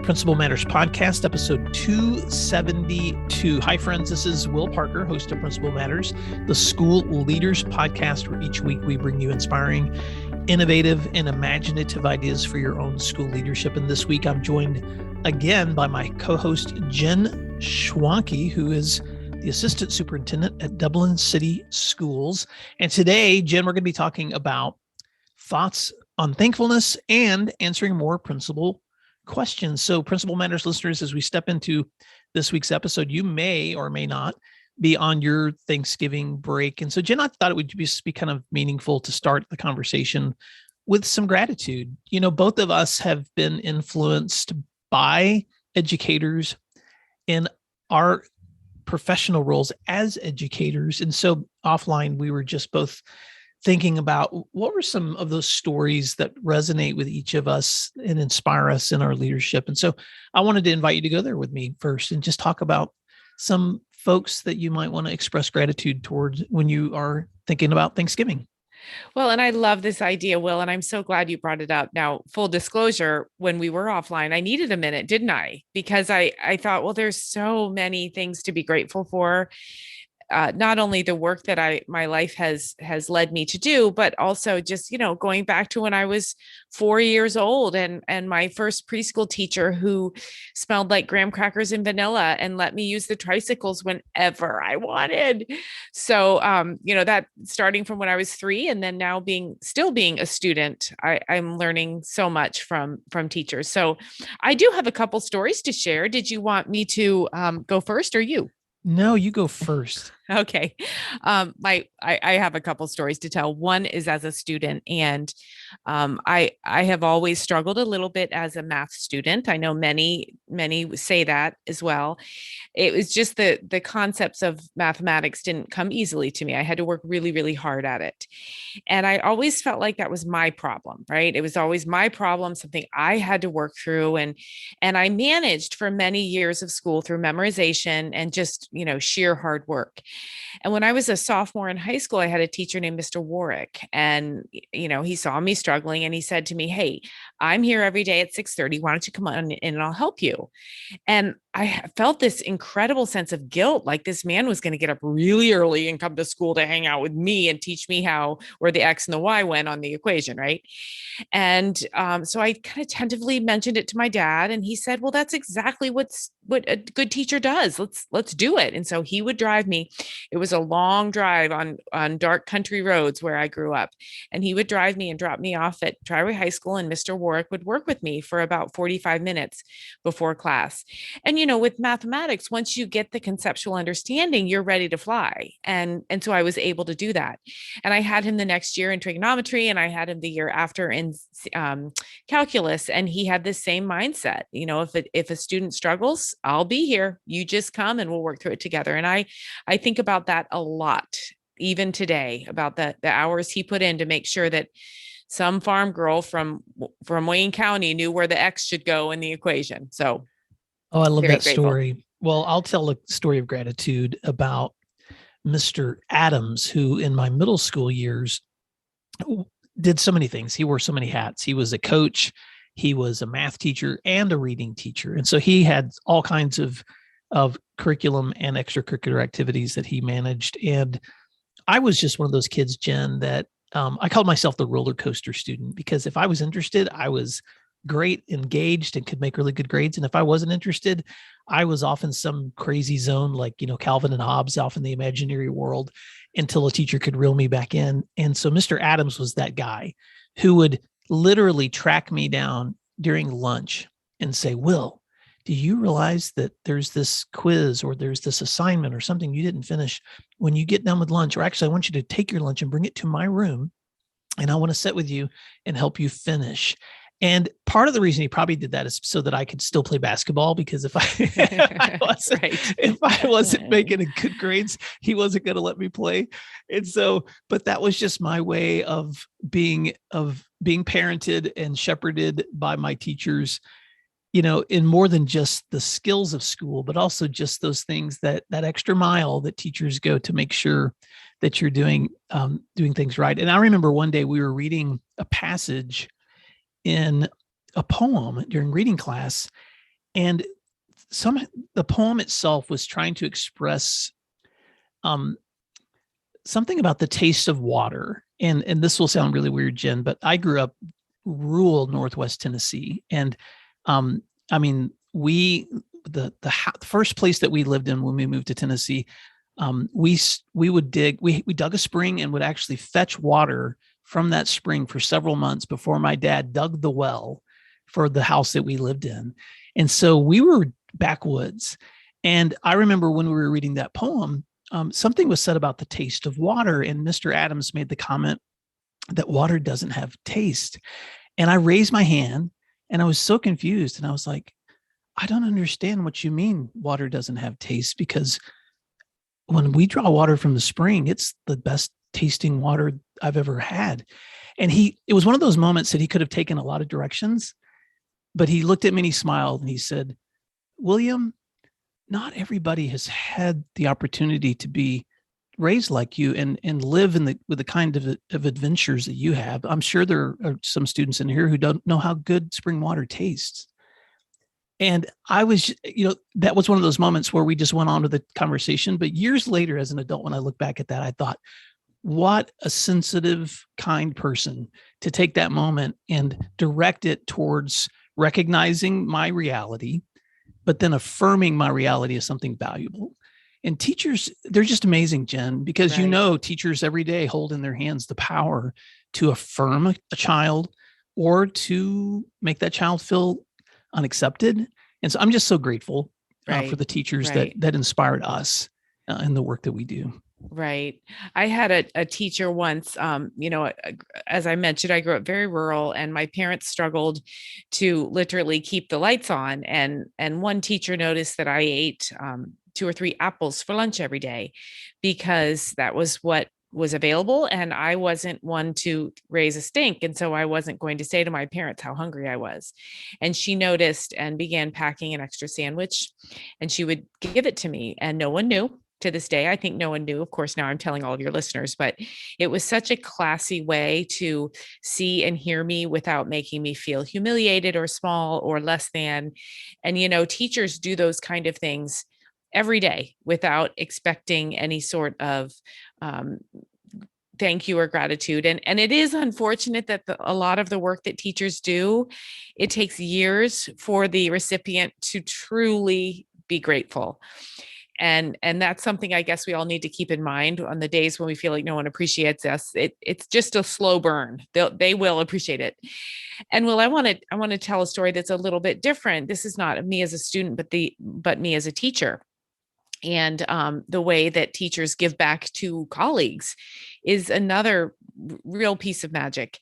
Principal Matters Podcast, episode 272. Hi, friends. This is Will Parker, host of Principal Matters, the school leaders podcast, where each week we bring you inspiring, innovative, and imaginative ideas for your own school leadership. And this week I'm joined again by my co-host, Jen Schwanke, who is the assistant superintendent at Dublin City Schools. And today, Jen, we're going to be talking about thoughts on thankfulness and answering more principal questions. So Principal Matters listeners, as we step into this week's episode, you may or may not be on your Thanksgiving break. And so Jen, I thought it would just be kind of meaningful to start the conversation with some gratitude. You know, both of us have been influenced by educators in our professional roles as educators. And so offline, we were just both thinking about what were some of those stories that resonate with each of us and inspire us in our leadership. And so I wanted to invite you to go there with me first and just talk about some folks that you might want to express gratitude towards when you are thinking about Thanksgiving. Well, and I love this idea, Will, and I'm so glad you brought it up. Now, full disclosure, when we were offline, I needed a minute, didn't I? Because I thought, well, there's so many things to be grateful for. Not only the work that my life has led me to do, but also just, going back to when I was 4 years old and my first preschool teacher who smelled like graham crackers and vanilla and let me use the tricycles whenever I wanted. So, that starting from when I was 3 and then now still being a student, I'm learning so much from teachers. So I do have a couple stories to share. Did you want me to go first or you? No, you go first. Okay. I have a couple stories to tell. One is as a student, and I have always struggled a little bit as a math student. I know many say that as well. It was just the concepts of mathematics didn't come easily to me. I had to work really, really hard at it. And I always felt like that was my problem, right? It was always my problem, something I had to work through. And I managed for many years of school through memorization and just, sheer hard work. And when I was a sophomore in high school, I had a teacher named Mr. Warwick, and, he saw me struggling and he said to me, "Hey, I'm here every day at 6:30. Why don't you come on in and I'll help you?" And I felt this incredible sense of guilt, like this man was going to get up really early and come to school to hang out with me and teach me where the X and the Y went on the equation, right? And so I kind of tentatively mentioned it to my dad, and he said, "Well, that's exactly what a good teacher does. Let's do it." And so he would drive me. It was a long drive on dark country roads where I grew up, and he would drive me and drop me off at Tri-Way High School, and Mr. Warwick would work with me for about 45 minutes before class. And with mathematics, once you get the conceptual understanding, you're ready to fly. And so I was able to do that. And I had him the next year in trigonometry, and I had him the year after in calculus. And he had the same mindset. If a student struggles, I'll be here. You just come and we'll work through it together. And I think about that a lot, even today, about the hours he put in to make sure that some farm girl from Wayne County knew where the X should go in the equation. So, I love that story. Well, I'll tell a story of gratitude about Mr. Adams, who in my middle school years did so many things. He wore so many hats. He was a coach, he was a math teacher, and a reading teacher. And so he had all kinds of curriculum and extracurricular activities that he managed. And I was just one of those kids, Jen, that I called myself the roller coaster student, because if I was interested, I was great, engaged, and could make really good grades. And if I wasn't interested, I was off in some crazy zone, like, Calvin and Hobbes off in the imaginary world, until a teacher could reel me back in. And so Mr. Adams was that guy who would literally track me down during lunch and say, "Will, do you realize that there's this quiz or there's this assignment or something you didn't finish? When you get done with lunch, or actually I want you to take your lunch and bring it to my room, and I want to sit with you and help you finish." And part of the reason he probably did that is so that I could still play basketball, because if I wasn't making good grades, he wasn't going to let me play. And so, but that was just my way of being parented and shepherded by my teachers, in more than just the skills of school, but also just those things, that extra mile that teachers go to make sure that you're doing things right. And I remember one day we were reading a passage in a poem during reading class, And the poem itself was trying to express something about the taste of water. And this will sound really weird, Jen, but I grew up rural Northwest Tennessee. And I mean, the first place that we lived in when we moved to Tennessee, we dug a spring and would actually fetch water from that spring for several months before my dad dug the well for the house that we lived in. And so we were backwoods. And I remember when we were reading that poem, something was said about the taste of water. And Mr. Adams made the comment that water doesn't have taste. And I raised my hand and I was so confused. And I was like, I don't understand what you mean water doesn't have taste, because when we draw water from the spring, it's the best tasting water I've ever had. And it was one of those moments that he could have taken a lot of directions, but he looked at me and he smiled and he said, William, not everybody has had the opportunity to be raised like you and live with the kind of adventures that you have. I'm sure there are some students in here who don't know how good spring water tastes. And I was, that was one of those moments where we just went on to the conversation. But years later, as an adult, when I look back at that, I thought, what a sensitive, kind person to take that moment and direct it towards recognizing my reality, but then affirming my reality as something valuable. And teachers, they're just amazing, Jen, because Right. Teachers every day hold in their hands the power to affirm a child or to make that child feel unaccepted. And so I'm just so grateful for the teachers that inspired us in the work that we do. Right. I had a teacher once, as I mentioned, I grew up very rural and my parents struggled to literally keep the lights on. And one teacher noticed that I ate 2 or 3 apples for lunch every day because that was what was available. And I wasn't one to raise a stink. And so I wasn't going to say to my parents how hungry I was. And she noticed and began packing an extra sandwich and she would give it to me and no one knew. To this day, I think no one knew. Of course, now I'm telling all of your listeners, but it was such a classy way to see and hear me without making me feel humiliated or small or less than. And, teachers do those kind of things every day without expecting any sort of thank you or gratitude. And it is unfortunate that a lot of the work that teachers do, it takes years for the recipient to truly be grateful. And that's something I guess we all need to keep in mind on the days when we feel like no one appreciates us. It's just a slow burn. They will appreciate it. And Will, I want to tell a story that's a little bit different. This is not me as a student, but me as a teacher. And the way that teachers give back to colleagues is another real piece of magic.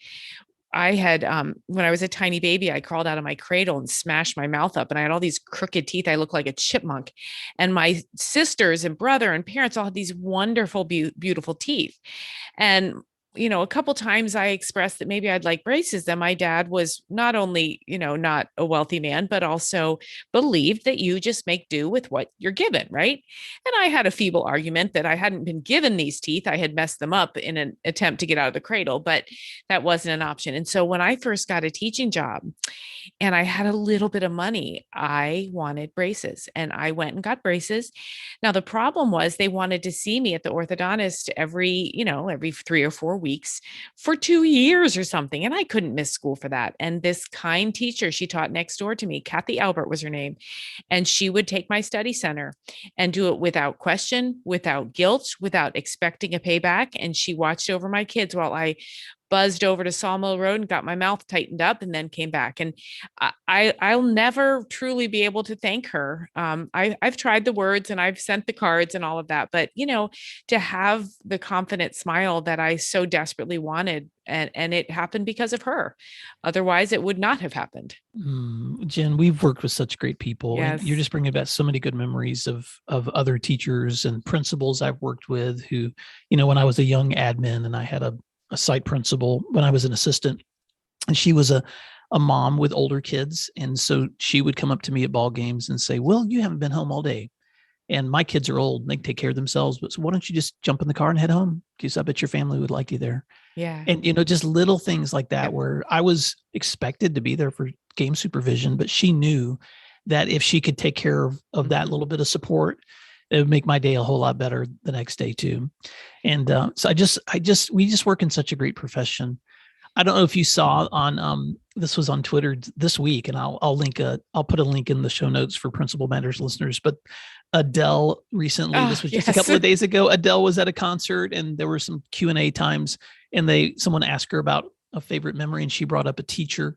I had, when I was a tiny baby, I crawled out of my cradle and smashed my mouth up and I had all these crooked teeth. I looked like a chipmunk. And my sisters and brother and parents all had these wonderful, beautiful teeth. And a couple times I expressed that maybe I'd like braces. Then my dad was not only, not a wealthy man, but also believed that you just make do with what you're given, right? And I had a feeble argument that I hadn't been given these teeth. I had messed them up in an attempt to get out of the cradle, but that wasn't an option. And so when I first got a teaching job and I had a little bit of money, I wanted braces and I went and got braces. Now, the problem was they wanted to see me at the orthodontist every 3 or 4 weeks for 2 years or something. And I couldn't miss school for that. And this kind teacher, she taught next door to me, Kathy Albert was her name. And she would take my study center and do it without question, without guilt, without expecting a payback. And she watched over my kids while I buzzed over to Sawmill Road and got my mouth tightened up and then came back. And I'll never truly be able to thank her. I've tried the words and I've sent the cards and all of that, but to have the confident smile that I so desperately wanted, and it happened because of her. Otherwise, it would not have happened. Jen, we've worked with such great people, Yes. and you're just bringing back so many good memories of other teachers and principals I've worked with who, when I was a young admin and I had a site principal when I was an assistant, and she was a mom with older kids. And so she would come up to me at ball games and say, well, you haven't been home all day. And my kids are old, and they can take care of themselves. But so why don't you just jump in the car and head home? Because I bet your family would like you there. Yeah. And, just little things like that, where I was expected to be there for game supervision, but she knew that if she could take care of that little bit of support, it would make my day a whole lot better the next day too. And so we just work in such a great profession. I don't know if you saw on this was on Twitter this week, and I'll put a link in the show notes for Principal Matters listeners. But Adele recently, this was just a couple of days ago, Adele was at a concert and there were some Q&A times, and someone asked her about a favorite memory, and she brought up a teacher.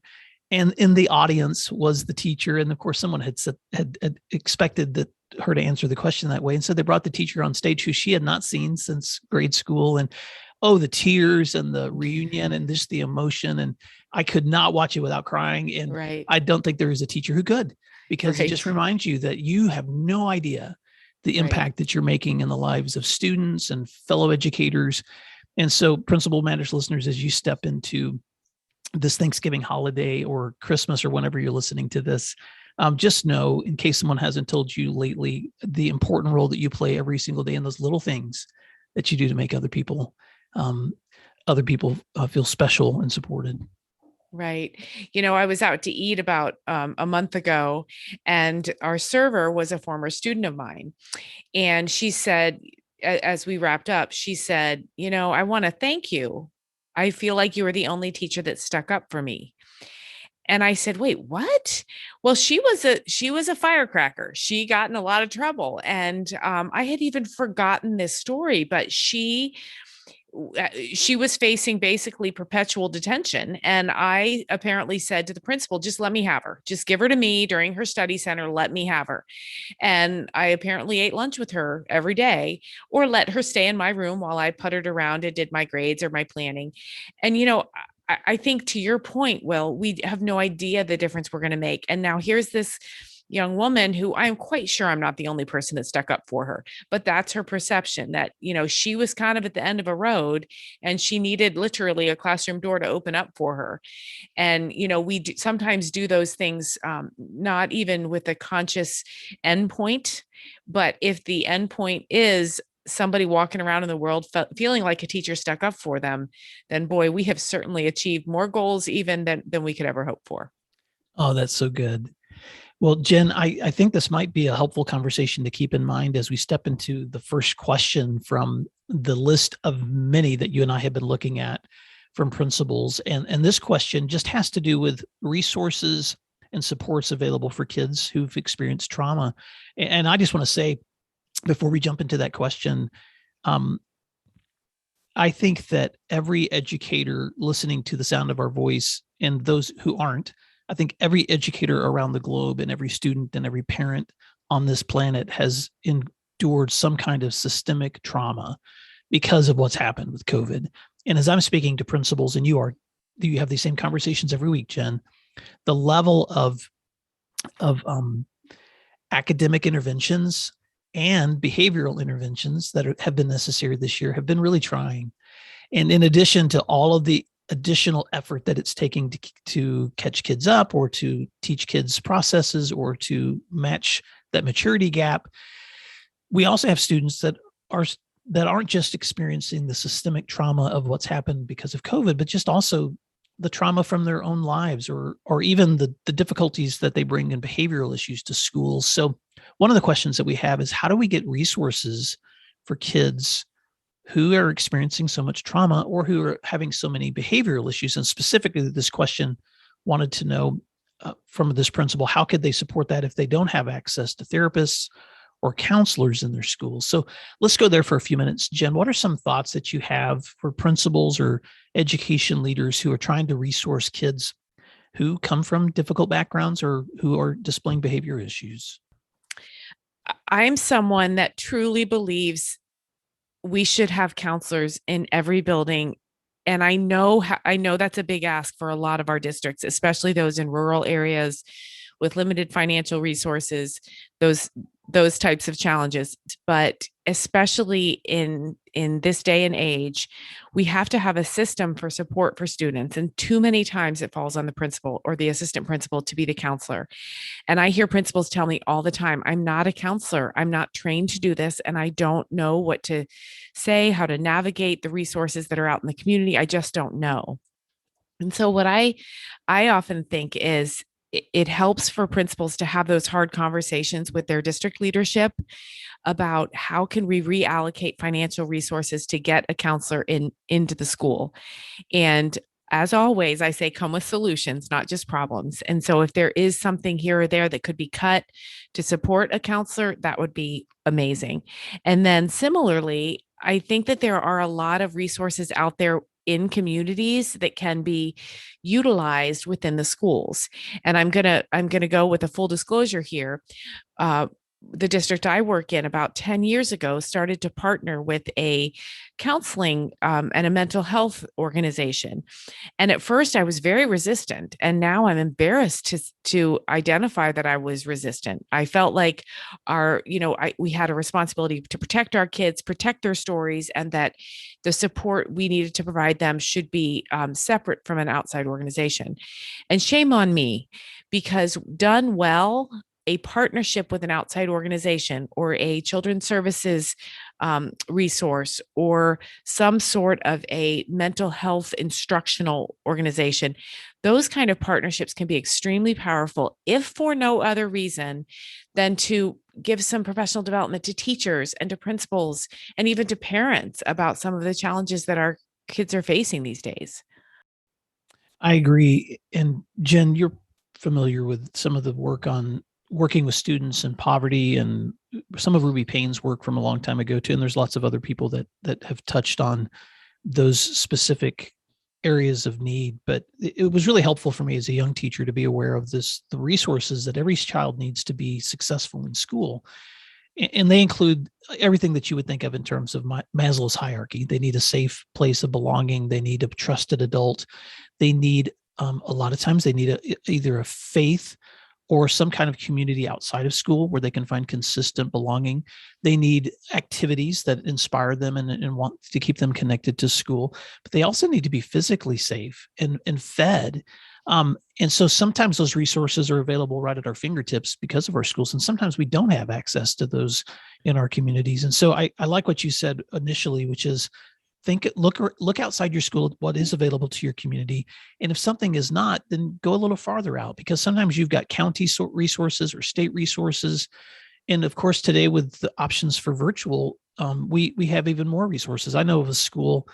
And in the audience was the teacher, and of course, someone had expected her to answer the question that way, and so they brought the teacher on stage, who she had not seen since grade school, and the tears and the reunion and just the emotion, and I could not watch it without crying. And I don't think there is a teacher who could, because it just reminds you that you have no idea the impact that you're making in the lives of students and fellow educators. And so, Principal Matters listeners, as you step into this Thanksgiving holiday or Christmas or whenever you're listening to this, just know, in case someone hasn't told you lately, the important role that you play every single day in those little things that you do to make other people feel special and supported. Right. I was out to eat about a month ago, and our server was a former student of mine. And she said, as we wrapped up, she said, I want to thank you. I feel like you were the only teacher that stuck up for me. And I said, wait, what? Well, she was a firecracker. She got in a lot of trouble. And I had even forgotten this story, but she was facing basically perpetual detention. And I apparently said to the principal, just let me have her. Just give her to me during her study center. Let me have her. And I apparently ate lunch with her every day, or let her stay in my room while I puttered around and did my grades or my planning. And, I think, to your point, Will, we have no idea the difference we're going to make. And now here's this young woman who I'm quite sure I'm not the only person that stuck up for her, but that's her perception, that, she was kind of at the end of a road and she needed literally a classroom door to open up for her. And, we sometimes do those things, not even with a conscious endpoint, but if the endpoint is somebody walking around in the world feeling like a teacher stuck up for them, then boy, we have certainly achieved more goals even than we could ever hope for. Oh, that's so good. Well, Jen, I think this might be a helpful conversation to keep in mind as we step into the first question from the list of many that you and I have been looking at from principals. And this question just has to do with resources and supports available for kids who've experienced trauma. And I just want to say, before we jump into that question, I think that every educator listening to the sound of our voice, and those who aren't, I think every educator around the globe and every student and every parent on this planet has endured some kind of systemic trauma because of what's happened with COVID. And as I'm speaking to principals, and you have these same conversations every week, Jen, the level of academic interventions and behavioral interventions that have been necessary this year have been really trying. And in addition to all of the additional effort that it's taking to catch kids up, or to teach kids processes, or to match that maturity gap, we also have students that aren't just experiencing the systemic trauma of what's happened because of COVID, but just also the trauma from their own lives, or even the difficulties that they bring in behavioral issues to schools. So one of the questions that we have is, how do we get resources for kids who are experiencing so much trauma, or who are having so many behavioral issues? And specifically, this question wanted to know from this principal, how could they support that if they don't have access to therapists or counselors in their schools? So let's go there for a few minutes. Jen, what are some thoughts that you have for principals or education leaders who are trying to resource kids who come from difficult backgrounds or who are displaying behavior issues? I'm someone that truly believes we should have counselors in every building. And I know that's a big ask for a lot of our districts, especially those in rural areas with limited financial resources, those types of challenges. But especially in this day and age, we have to have a system for support for students. And too many times it falls on the principal or the assistant principal to be the counselor. And I hear principals tell me all the time, I'm not a counselor. I'm not trained to do this. And I don't know what to say, how to navigate the resources that are out in the community. I just don't know. And so what I often think is, it helps for principals to have those hard conversations with their district leadership about how can we reallocate financial resources to get a counselor into the school. And as always, I say come with solutions, not just problems. And so if there is something here or there that could be cut to support a counselor, that would be amazing. And then similarly, I think that there are a lot of resources out there in communities that can be utilized within the schools. And I'm gonna go with a full disclosure here. The district I work in about 10 years ago started to partner with a counseling and a mental health organization. And at first I was very resistant, and now I'm embarrassed to identify that I was resistant. I felt like we had a responsibility to protect our kids, protect their stories, and that the support we needed to provide them should be separate from an outside organization. And shame on me, because done well, a partnership with an outside organization or a children's services resource or some sort of a mental health instructional organization, those kind of partnerships can be extremely powerful, if for no other reason than to give some professional development to teachers and to principals and even to parents about some of the challenges that our kids are facing these days. I agree. And Jen, you're familiar with some of the work on working with students in poverty, and some of Ruby Payne's work from a long time ago too. And there's lots of other people that have touched on those specific areas of need. But it was really helpful for me as a young teacher to be aware of the resources that every child needs to be successful in school. And they include everything that you would think of in terms of Maslow's hierarchy. They need a safe place of belonging. They need a trusted adult. They need, a lot of times they need either a faith or some kind of community outside of school where they can find consistent belonging. They need activities that inspire them and want to keep them connected to school, but they also need to be physically safe and fed. And so sometimes those resources are available right at our fingertips because of our schools. And sometimes we don't have access to those in our communities. And so I like what you said initially, which is look outside your school at what is available to your community. And if something is not, then go a little farther out, because sometimes you've got county resources or state resources. And of course, today with the options for virtual, we have even more resources. I know of a school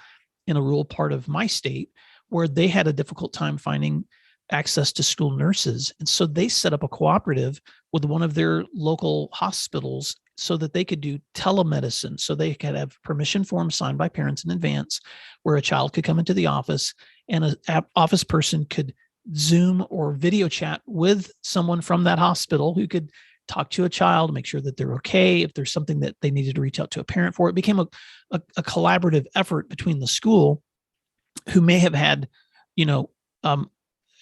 in a rural part of my state where they had a difficult time finding access to school nurses. And so they set up a cooperative with one of their local hospitals so that they could do telemedicine. So they could have permission forms signed by parents in advance where a child could come into the office and an office person could Zoom or video chat with someone from that hospital who could talk to a child, make sure that they're okay. If there's something that they needed to reach out to a parent for, it became a collaborative effort between the school, who may have had,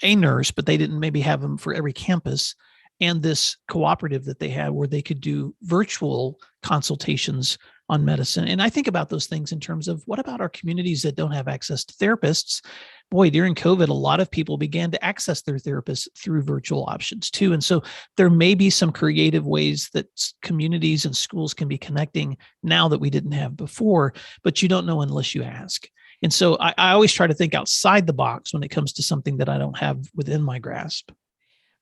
a nurse, but they didn't maybe have them for every campus, and this cooperative that they had where they could do virtual consultations on medicine. And I think about those things in terms of, what about our communities that don't have access to therapists? Boy, during COVID, a lot of people began to access their therapists through virtual options too. And so there may be some creative ways that communities and schools can be connecting now that we didn't have before, but you don't know unless you ask. And so I always try to think outside the box when it comes to something that I don't have within my grasp.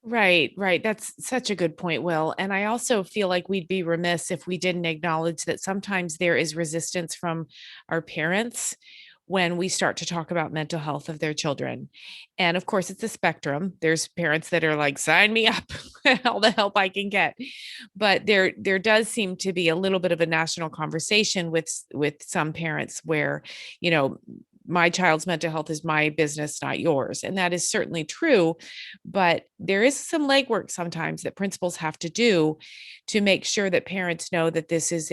Right, right. That's such a good point, Will. And I also feel like we'd be remiss if we didn't acknowledge that sometimes there is resistance from our parents when we start to talk about mental health of their children. And of course, it's a spectrum. There's parents that are like, sign me up, all the help I can get. But there does seem to be a little bit of a national conversation with some parents where, you know, my child's mental health is my business, not yours. And that is certainly true. But there is some legwork sometimes that principals have to do to make sure that parents know that this is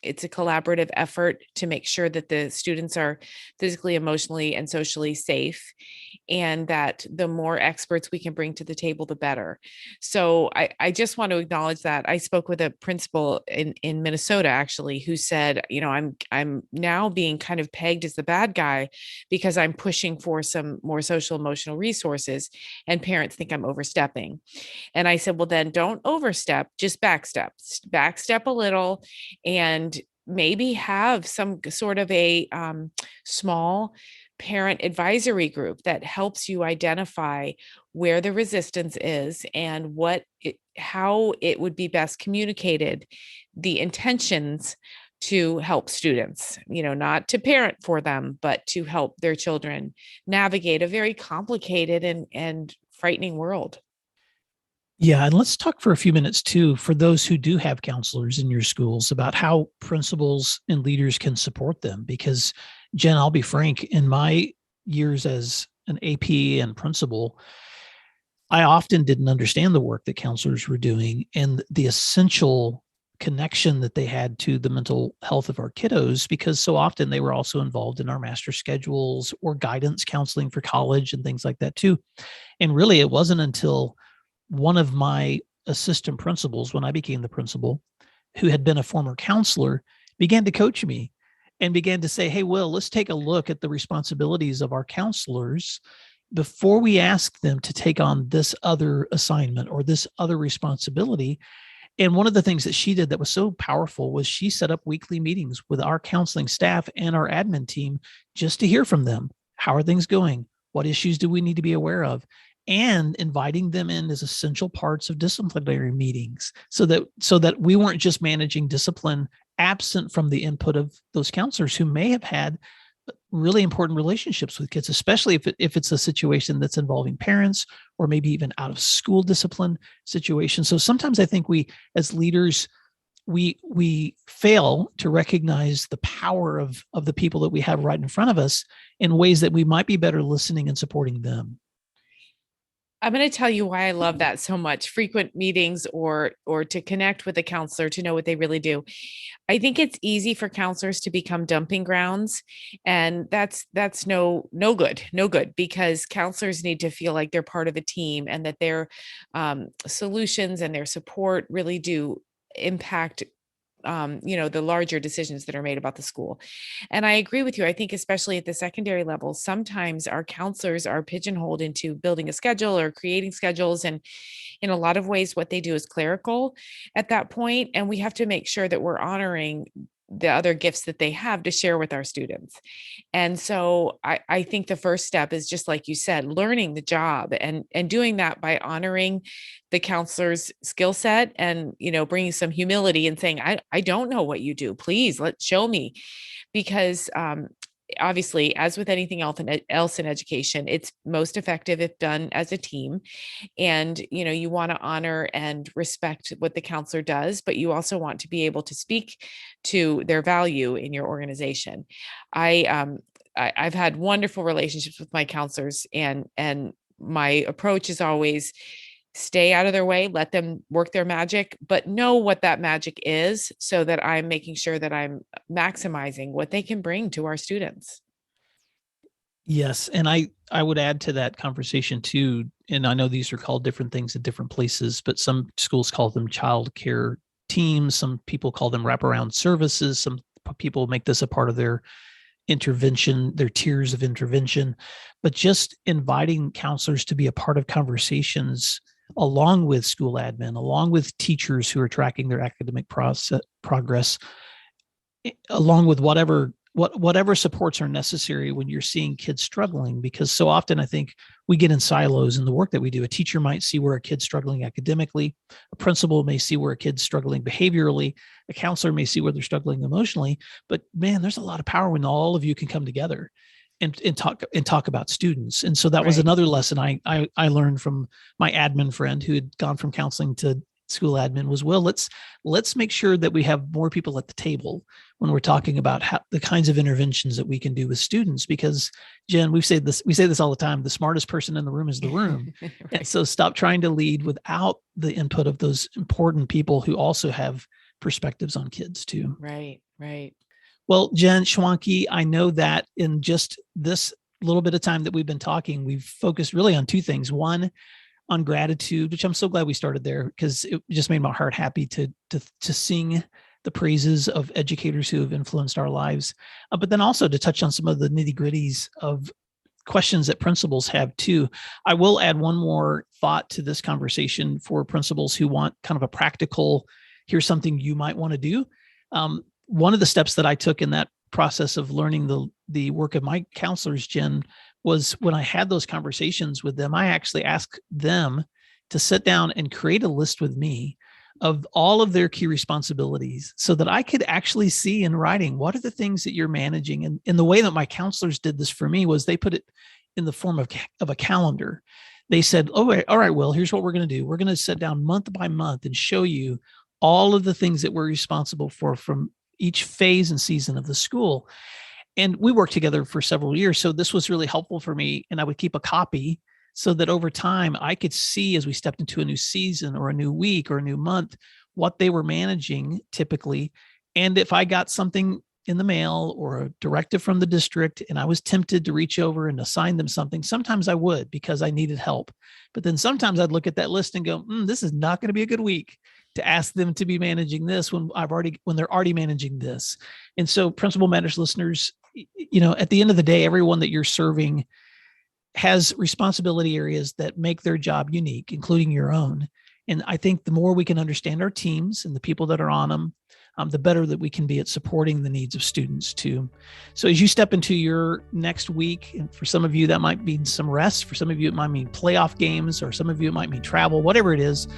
it's a collaborative effort to make sure that the students are physically, emotionally, and socially safe, and that the more experts we can bring to the table, the better. So I just want to acknowledge that. I spoke with a principal in Minnesota, actually, who said, you know, I'm now being kind of pegged as the bad guy because I'm pushing for some more social emotional resources, and parents think I'm overstepping. And I said, well, then don't overstep, just backstep a little, and maybe have some sort of a small parent advisory group that helps you identify where the resistance is and how it would be best communicated, the intentions to help students, not to parent for them, but to help their children navigate a very complicated and frightening world. Yeah. And let's talk for a few minutes too, for those who do have counselors in your schools, about how principals and leaders can support them. Because, Jen, I'll be frank, in my years as an AP and principal, I often didn't understand the work that counselors were doing and the essential connection that they had to the mental health of our kiddos, because so often they were also involved in our master schedules or guidance counseling for college and things like that too. And really, it wasn't until one of my assistant principals, when I became the principal, who had been a former counselor, began to coach me and began to say, hey, Will, let's take a look at the responsibilities of our counselors before we ask them to take on this other assignment or this other responsibility. And one of the things that she did that was so powerful was she set up weekly meetings with our counseling staff and our admin team just to hear from them. How are things going? What issues do we need to be aware of? And inviting them in as essential parts of disciplinary meetings so that we weren't just managing discipline absent from the input of those counselors who may have had really important relationships with kids, especially if it's a situation that's involving parents or maybe even out of school discipline situation. So sometimes I think we as leaders, we fail to recognize the power of the people that we have right in front of us in ways that we might be better listening and supporting them. I'm going to tell you why I love that so much. Frequent meetings or to connect with a counselor to know what they really do. I think it's easy for counselors to become dumping grounds, and that's no good, because counselors need to feel like they're part of a team and that their solutions and their support really do impact the larger decisions that are made about the school. And I agree with you. I think especially at the secondary level, sometimes our counselors are pigeonholed into building a schedule or creating schedules. And in a lot of ways, what they do is clerical at that point. And we have to make sure that we're honoring the other gifts that they have to share with our students. And so I think the first step is, just like you said, learning the job and doing that by honoring the counselor's skill set and, bringing some humility and saying, I don't know what you do. Please show me. Because obviously, as with anything else in education, it's most effective if done as a team. And, you want to honor and respect what the counselor does, but you also want to be able to speak to their value in your organization. I've had wonderful relationships with my counselors, and my approach is always stay out of their way, let them work their magic, but know what that magic is so that I'm making sure that I'm maximizing what they can bring to our students. Yes. And I would add to that conversation too. And I know these are called different things at different places, but some schools call them child care teams. Some people call them wraparound services. Some people make this a part of their intervention, their tiers of intervention, but just inviting counselors to be a part of conversations along with school admin, along with teachers who are tracking their academic progress, along with whatever supports are necessary when you're seeing kids struggling. Because so often I think we get in silos in the work that we do. A teacher might see where a kid's struggling academically. A principal may see where a kid's struggling behaviorally. A counselor may see where they're struggling emotionally. But man, there's a lot of power when all of you can come together and talk about students. And so that was another lesson I learned from my admin friend who had gone from counseling to school admin was, well, let's make sure that we have more people at the table when we're talking about the kinds of interventions that we can do with students. Because, Jen, we say this all the time, the smartest person in the room is the room. Right. And so stop trying to lead without the input of those important people who also have perspectives on kids too. Right. Well, Jen Schwanke, I know that in just this little bit of time that we've been talking, we've focused really on two things. One, on gratitude, which I'm so glad we started there because it just made my heart happy to sing the praises of educators who have influenced our lives, but then also to touch on some of the nitty gritties of questions that principals have too. I will add one more thought to this conversation for principals who want kind of a practical, here's something you might want to do. One of the steps that I took in that process of learning the work of my counselors, Jen, was when I had those conversations with them, I actually asked them to sit down and create a list with me of all of their key responsibilities so that I could actually see in writing, what are the things that you're managing? And the way that my counselors did this for me was they put it in the form of a calendar. They said, all right, Will, here's what we're going to do. We're going to sit down month by month and show you all of the things that we're responsible for from each phase and season of the school. And we worked together for several years. So this was really helpful for me. And I would keep a copy so that over time I could see, as we stepped into a new season or a new week or a new month, what they were managing typically. And if I got something in the mail or a directive from the district and I was tempted to reach over and assign them something, sometimes I would because I needed help. But then sometimes I'd look at that list and go, this is not going to be a good week to ask them to be managing this when they're already managing this. And so, Principal Matters listeners, at the end of the day, everyone that you're serving has responsibility areas that make their job unique, including your own. And I think the more we can understand our teams and the people that are on them, the better that we can be at supporting the needs of students too. So as you step into your next week, and for some of you that might mean some rest, for some of you it might mean playoff games, or some of you it might mean travel, whatever it is,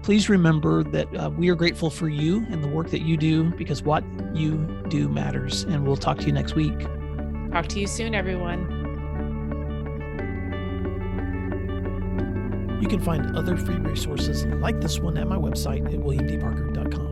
please remember that we are grateful for you and the work that you do, because what you do matters. And we'll talk to you next week. Talk to you soon, everyone. You can find other free resources like this one at my website at williamdparker.com.